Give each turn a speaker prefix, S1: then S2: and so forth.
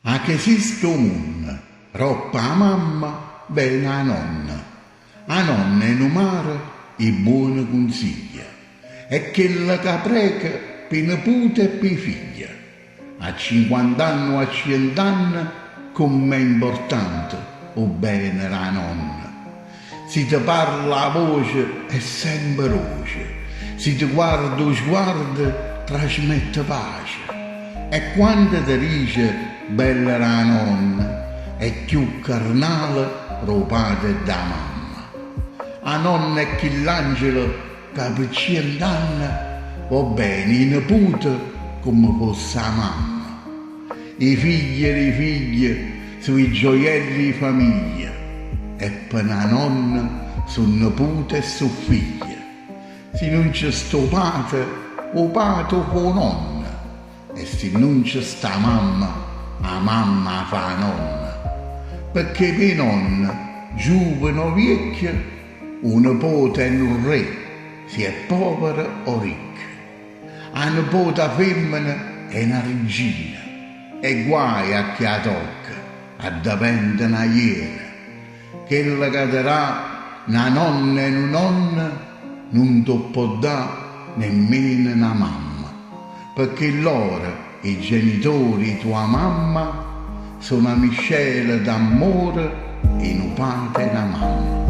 S1: A che esiste un mondo, roppa a mamma, bene a nonna. A nonna è un mare e buoni consigli. È quella che prega per nipote e per figlia. A 50 anni o a 100 anni, come è importante o bene la nonna. Se ti parla a voce è sempre voce, se ti guarda o sguarda trasmette pace. E quando ti dice bella la nonna, è più carnale ropate da mamma. A nonna è che l'angelo che per 100 anni va bene i nipote come fosse la mamma. I figli e le figlie sui gioielli di famiglia e per la nonna su nipote e su figlia. Se non c'è sto padre o con nonna. E se non c'è sta mamma, la mamma fa nonna. Perché per nonna, giovane o vecchia, un nipote è un re, se è povero o ricco. La nipote femmina è una regina, e guai a chi la tocca, a dipende una iena. Quella che darà una nonna e una nonna non ti può dare nemmeno una mamma. Perché loro, i genitori, tua mamma, sono una miscela d'amore e un padre e una mamma.